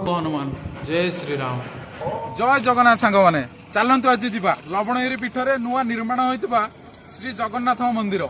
हनुमान जय श्री राम जय जगन्नाथ सांग मैंने चलतु आज जा लवणगिरी पीठ में नुआ निर्माण होता श्री जगन्नाथ मंदिर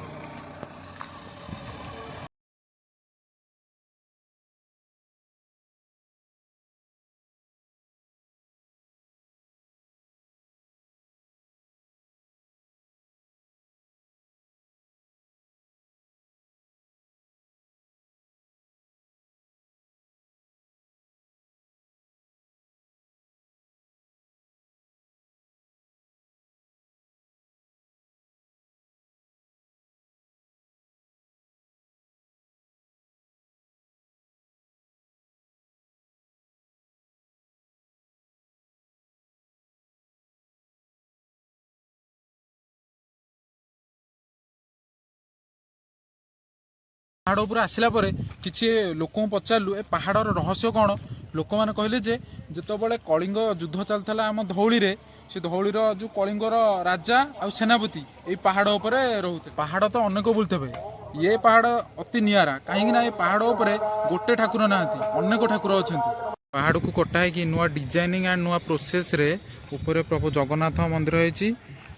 पहाड़ उपर आसला किसी लोक पचारू ए पहाड़र रहस्य कौन लोक मैंने कहले जे जितेबाला कलिंग युद्ध चलता आम धौली से धौलीर जो कलिंगर राजा आ सेनापति ये पहाड़ उपर रोते पहाड़ तो अनेक बुलते ये पहाड़ अति निरा कहीं ये पहाड़ उपर गोटे ठाकुर ना अनेक ठाकुर अच्छा पहाड़ को कटाई नुआ डिजाइनिंग एंड नुआ प्रोसेस रे ऊपर प्रभु जगन्नाथ मंदिर होती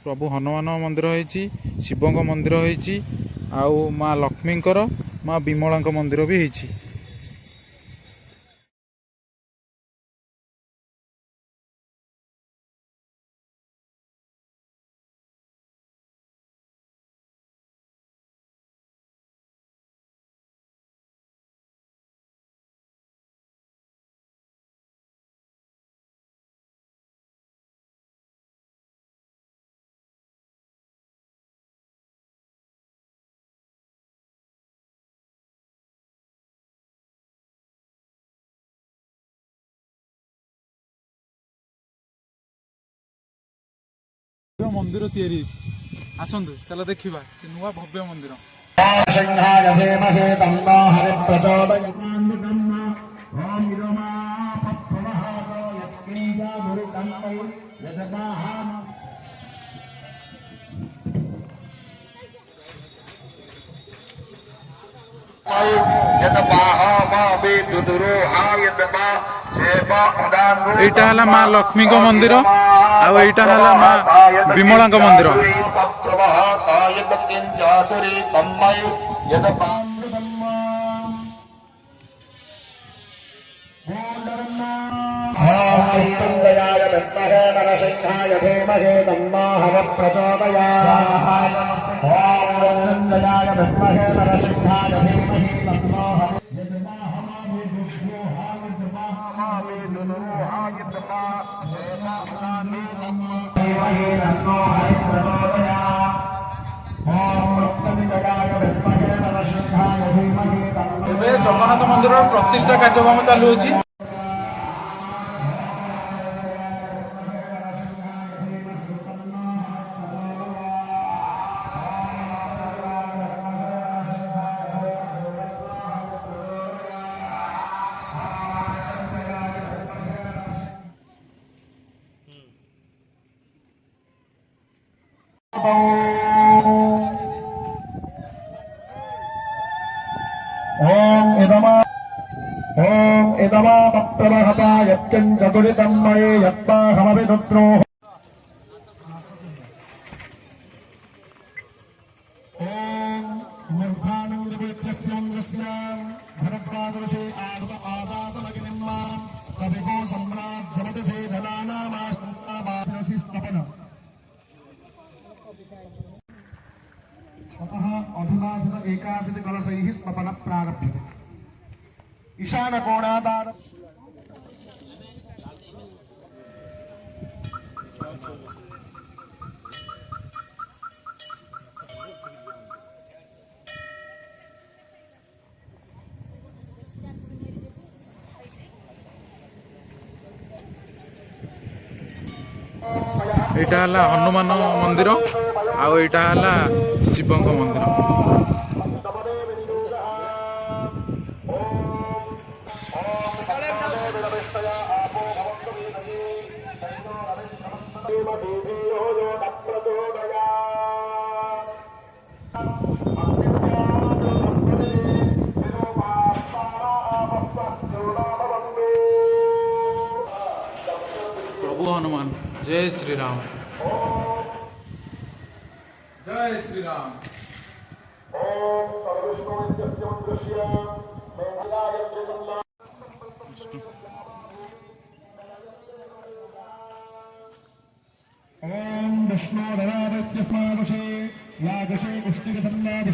प्रभु हनुमान मंदिर होती शिव मंदिर होती आउ माँ लक्ष्मींकर माँ विमला मंदिर भी होती मंदिर तैयारी आसतु चल देखा नुआ भव्य मंदिर एटा हला माँ लक्ष्मी को मंदिर आईटा हला माँ विमला मंदिर नरसिंहाय धीमहि तन्नो हरः प्रचोदयात् नरसिंहाय धीमहि तन्नो जगन्नाथ मंदिर प्रतिष्ठा कार्यक्रम चालू होची ओम इदमा भक्तमहता यत्किंच दुरितं मये यत्पाहमविदुद्रोः ओम मूर्धानन्दविप्रस्यन्द्रस्य भरद्वाजऋषि आदातमग्निम्मा कविगो सम्राज्यमतिथे जनानामास्तपन अतः अधुनाधुन एकादश कलशैः स्तपन प्रारभ्यते ईशान कोणादार एटा हला हनुमान मंदिर आउ एटा हला शिवंग मंदिर प्रभु हनुमान जय श्री राम। जय श्री राम। ओम विष्णु धरावत्यस्मादशे यागशे पुष्टिकसन्नादि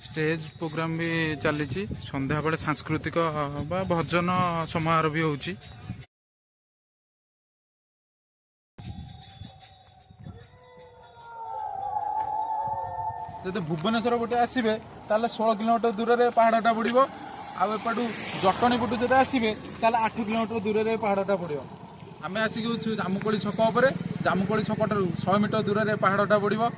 स्टेज प्रोग्राम भी चली संध्या बेले सांस्कृतिक बा भजन समारोह भी होची। जब भुवनेश्वर पटे आसबे 16 किलोमीटर दूर में पहाड़टा पड़ो आपटू जटणी पटू जो आसबे 8 किलोमीटर दूर में पहाड़टा पड़ो। आम आसिक जामुकोली छक जामुकोली छक 100 मीटर दूर में पहाड़टा पड़ो।